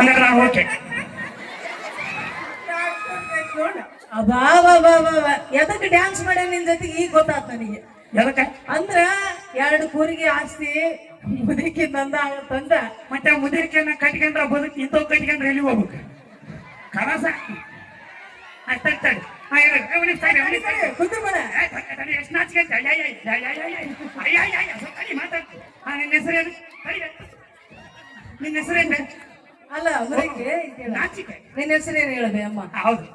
ಹಂಗಾರೆ ನಾನು ಓಕೆ. ಅಬಾ ಎದಕ್ಕೆ ಡ್ಯಾನ್ಸ್ ಮಾಡ್ಯ ನಿನ್ ಜೊತೆಗೆ ಈಗ ಗೊತ್ತಾತ್ ನನಗೆ. ಎದಕ್ಕೆ ಅಂದ್ರ 2 ಕೂರಿಗೆ ಆಸ್ತಿ ಮುದುಕಿ ನಂದ ಆಗತ್ತಂದ. ಮತ್ತೆ ಮುದುಕಿಯನ್ನ ಕಟ್ಕೊಂಡ್ರ ಬದುಕಿ ಇಂಥವ್ ಕಟ್ಕೊಂಡ್ರೆ ಎಲ್ಲಿ ಹೋಗ್ಬೇಕು ಕನಸ ಅಷ್ಟೇ. ಎಷ್ಟು ನಾಚಿಕೆ ನಿನ್ನ ಹೆಸರೇನು? ನಿನ್ನ ಹೆಸರೇನು? ಅಲ್ಲ ಮುದುಕಿ ನಾಚಿಕೆ. ನಿನ್ನ ಹೆಸರೇನು ಹೇಳಬೇ ಅಮ್ಮ? ಹೌದು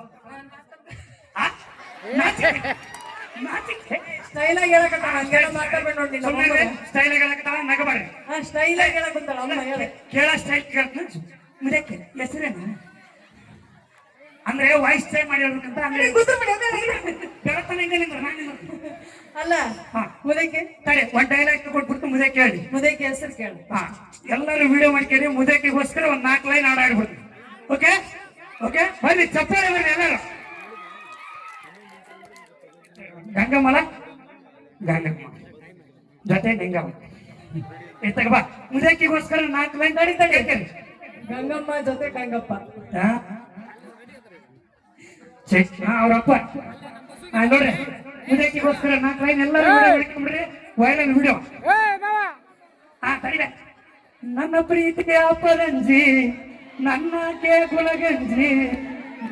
ನಾಚಿಕೆ ಸ್ಟೈಲಾಗಿ ಹೇಳಕತ್ತ ಹಂಗೆಲ್ಲ ಮಾತಾಡ್ಬೇಡ ನೋಡಿ. ಸ್ಟೈಲ್ ಹೇಳಕತ್ತಾಳ ನಗಬಾರ್ದು. ಸ್ಟೈಲಾಗಿ ಹೇಳಕತ್ತಾಳ ಅಮ್ಮ. ಹೇಳ ಕೇಳ ಸ್ಟೈಲ್ ಕೇಳ್ತ ಮುದಕ್ಕೆ ಹೆಸರೇನು ಅಂದ್ರೆ ವಾಯ್ಸ್ ಚೇಂಜ್ ಮಾಡಿ ಹೇಳ್ಬೇಕಂತ ಅಂದ್ರೆ ಅಲ್ಲ ಮುದಕ್ಕೆ ತಡೆ ಒಂದ್ ಡೈಲಾಗ್ ಕೊಟ್ಬಿಟ್ಟು ಮುದಕ್ಕೆ ಹೇಳಿ. ಮುದಕ್ಕೆ ಹೆಸರು ಕೇಳಿ. ಎಲ್ಲರೂ ವಿಡಿಯೋ ಮಾಡ್ಕೇಳಿ ಮುದಕ್ಕಿಗೋಸ್ಕರ ಒಂದ್ 4 ಲೈನ್ ಹಾಡಾಡ್ಬಿಡ್ತು. ಓಕೆ ಓಕೆ ಬರ್ರಿ ಚಪ್ಪಾಳೆ ಬರ್ರಿ ಎಲ್ಲರೂ. ಗಂಗಮ್ಮಲ ಗಂಗಮ್ಮ ಜೊತೆ ನಿಂಗಮ್ಮ ಎತ್ತಾಗ ಬಾ ಮುದಕ್ಕಿಗೋಸ್ಕರ 4 ಲೈನ್ ತಡಿ. ಗಂಗಮ್ಮ ಜೊತೆ ಗಂಗಪ್ಪ ಅವ್ರಪ್ಪ ನೋಡ್ರಿ ಮುದಕ್ಕಿಗೋಸ್ಕರ 4 ಲೈನ್ ಎಲ್ಲರೂ ಹಿಡ್ಕೊಂಡ್ಬಿಡ್ರಿ. Viral video. ತಡಿದೆ. ನನ್ನ ಪ್ರೀತಿಗೆ ಅಪರಂಜಿ ನನ್ನ ಗುಲಗಂಜಿ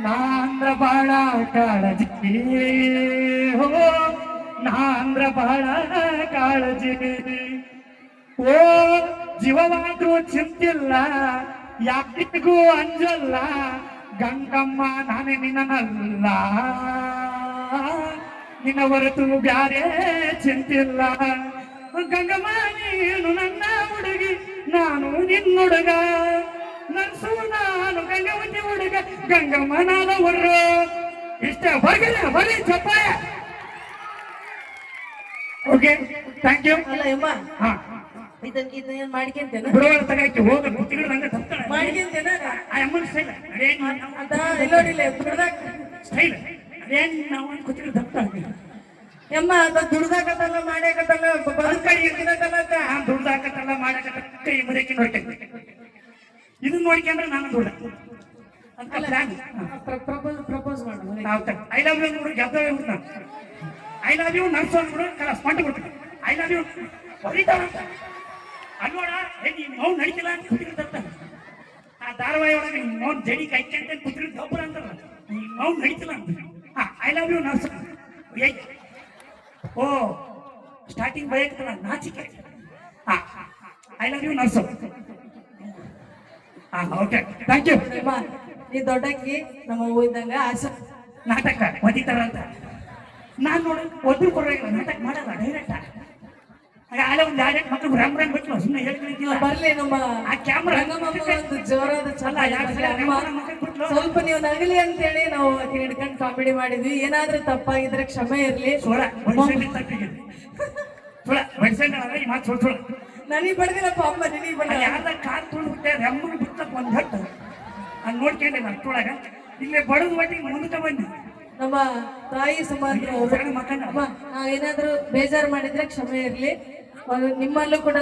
ನಾಂದ್ರ ಬಾಳ ಕಾಳಜಿ ಹೋ ನಾಂದ್ರ ಬಾಳ ಕಾಳಜಿ ಓ ಜೀವವಾದ್ರೂ ಚಿಂತಿಲ್ಲ ಯಾಕಿಗೂ ಅಂಜಲ್ಲ ಗಂಗಮ್ಮ ನಾನೇ ನಿನ್ನಲ್ಲ ನಿನ್ನ ಹೊರತು ಬ್ಯಾರೆ ಚಿಂತಿಲ್ಲ ಗಂಗಮ್ಮ ನೀನು ನನ್ನ ಹುಡುಗಿ ನಾನು ನಿನ್ನ ಹುಡುಗ ನನ್ಸು ನಾನು ಗಂಗವತಿ ಹುಡುಗ ಗಂಗಮ್ಮ ನಾನು ಹೊರ್ರು ಇಷ್ಟ ಹೊರಗಿಲ್ಲ ಬರೀ ಚಪ್ಪಾಯ. Okay thank you. ಅಲ್ಲ ಅಮ್ಮ ಇದನ್ನ ಮಾಡ್ಕೊಂತೇನೆ ಬಿಡುವಳ ತಗಾಕಿ ಹೋಗ ಕುತ್ತಿಗಿಡ್ದಂಗ ತಪ್ತಾಳೆ ಮಾಡ್ಕೊಂತೇನ ಆ ಅಮ್ಮನ ಸ್ಟೈಲ್ ಅದ ಇಲ್ಲೋಡಿಲ್ಲ ಸ್ಟೈಲ್ ಅದೇನ್ ನಾವು ಕುತ್ತಿಗಿಡ್ ತಪ್ತಾಳೆ ಎಮ್ಮ ಅದ ದುಡ್ದಾಕತ್ತಲ್ಲ ಮಾಡ್ಯಾಕತ್ತಲ್ಲ ದುಡ್ದಾಕತ್ತಲ್ಲ ಮಾಡಕತ್ತ ಕೈ ಮುದಕಿ ನೋಡ್ತೇನೆ. ಇದನ್ನ ನೋಡ್ಕೊಂಡ್ರೆ ನಾನು ದುಡ್ಡ ಅಂತ ಪ್ಲಾನ್ ಪ್ರಪೋಸ್ ಮಾಡು. ಐ ಲವ್ ಯು ನೋಡಿ ಗೆದ್ದ ನಾನು ಐ ಲವ್ ಯು ನರ್ಸ್ ಅಂದ್ಬಿಡು ಕಲ ಸ್ಪಾಟ್ ಬಿಡ್ತೀನಿ. ಐ ಲವ್ ಯು ಹೊಡಿತಾವಂತ ಅಲ್ವೋಡ ನೀನ್ ನೋವು ನಡಿಕಿಲ್ಲ ಅಂತ ಕುತ್ತಿಗೆ ತರ್ತಾನೆ. ಆ ಧಾರಾವಾಹಿ ಒಳಗೆ ನಿನ್ ನೋವು ಜಡಿ ಕೈಕಂತ ಕುತ್ತಿಗೆ ದೊಬ್ಬರ ಅಂತಾರ ನೀನ್ ನೋವು ನಡಿಕಿಲ್ಲ ಅಂತ. I love you nurse. ಓ ಸ್ಟಾರ್ಟಿಂಗ್ ಬಯಕಲ್ಲ ನಾಚಿಕೆ. I love you nurse. Okay thank you. ನೀ ದೊಡ್ಡಕ್ಕಿ ನಮ್ಮ ಹೂ ಇದ್ದಂಗ ಆಸೆ ನಾಟಕ ಒದಿತಾರ ಅಂತ ನಾನು ನೋಡಿ ಒದ್ದು ಕೊಡೋಲ್ಲ ನಾಟಕ ಮಾಡಲ್ಲ ಡೈರೆಕ್ಟ್. ಆಗ ಒಂದು ಡೈರೆಕ್ಟ್ ಮಕ್ಕಳು ರಾಮ್ ರಾಮ್ ಬಿಟ್ಟು ಸುಮ್ಮನೆ ಹೇಳ್ಕೊಂಡಿಲ್ಲ ಬರ್ಲಿ ನಮ್ಮ ಆ ಕ್ಯಾಮ್ರಾ ಒಂದು ಜೋರಾದ ಸ್ವಲ್ಪ ನೀವು ನಗಲಿ ಅಂತೇಳಿ ನಾವು ಹಿಡ್ಕೊಂಡು ಕಾಮಿಡಿ ಮಾಡಿದ್ವಿ. ಏನಾದ್ರೂ ತಪ್ಪಾಗಿದ್ರೆ ಕ್ಷಮೆ ಇರ್ಲಿ. ನನಗ್ ಬಡ್ದಿರಪ್ಪ ಅಮ್ಮ ನಿನಗ್ ಬಡ ಯಾರ ಕಾಲ್ ತುಳಿದ್ಬಿಟ್ಟೆ ರೆಮ್ಮನ್ ಬಿಡ್ತಕ್ಕ ಒಂದ್ ಹಟ್ಟು ಅದು ನೋಡ್ಕೊಂಡೆ ನಾನು ತೊಳಗ ಇಲ್ಲೇ ಬಡದ್ ಮಟ್ಟಿಗೆ ಮುಂದಕ್ಕೆ ಬಂದಿ. ನಮ್ಮ ತಾಯಿ ಸುಮಾರು ಅಮ್ಮ ನಾವ್ ಏನಾದ್ರೂ ಬೇಜಾರು ಮಾಡಿದ್ರೆ ಕ್ಷಮೆ ಇರ್ಲಿ. ನಿಮ್ಮಲ್ಲೂ ಕೂಡ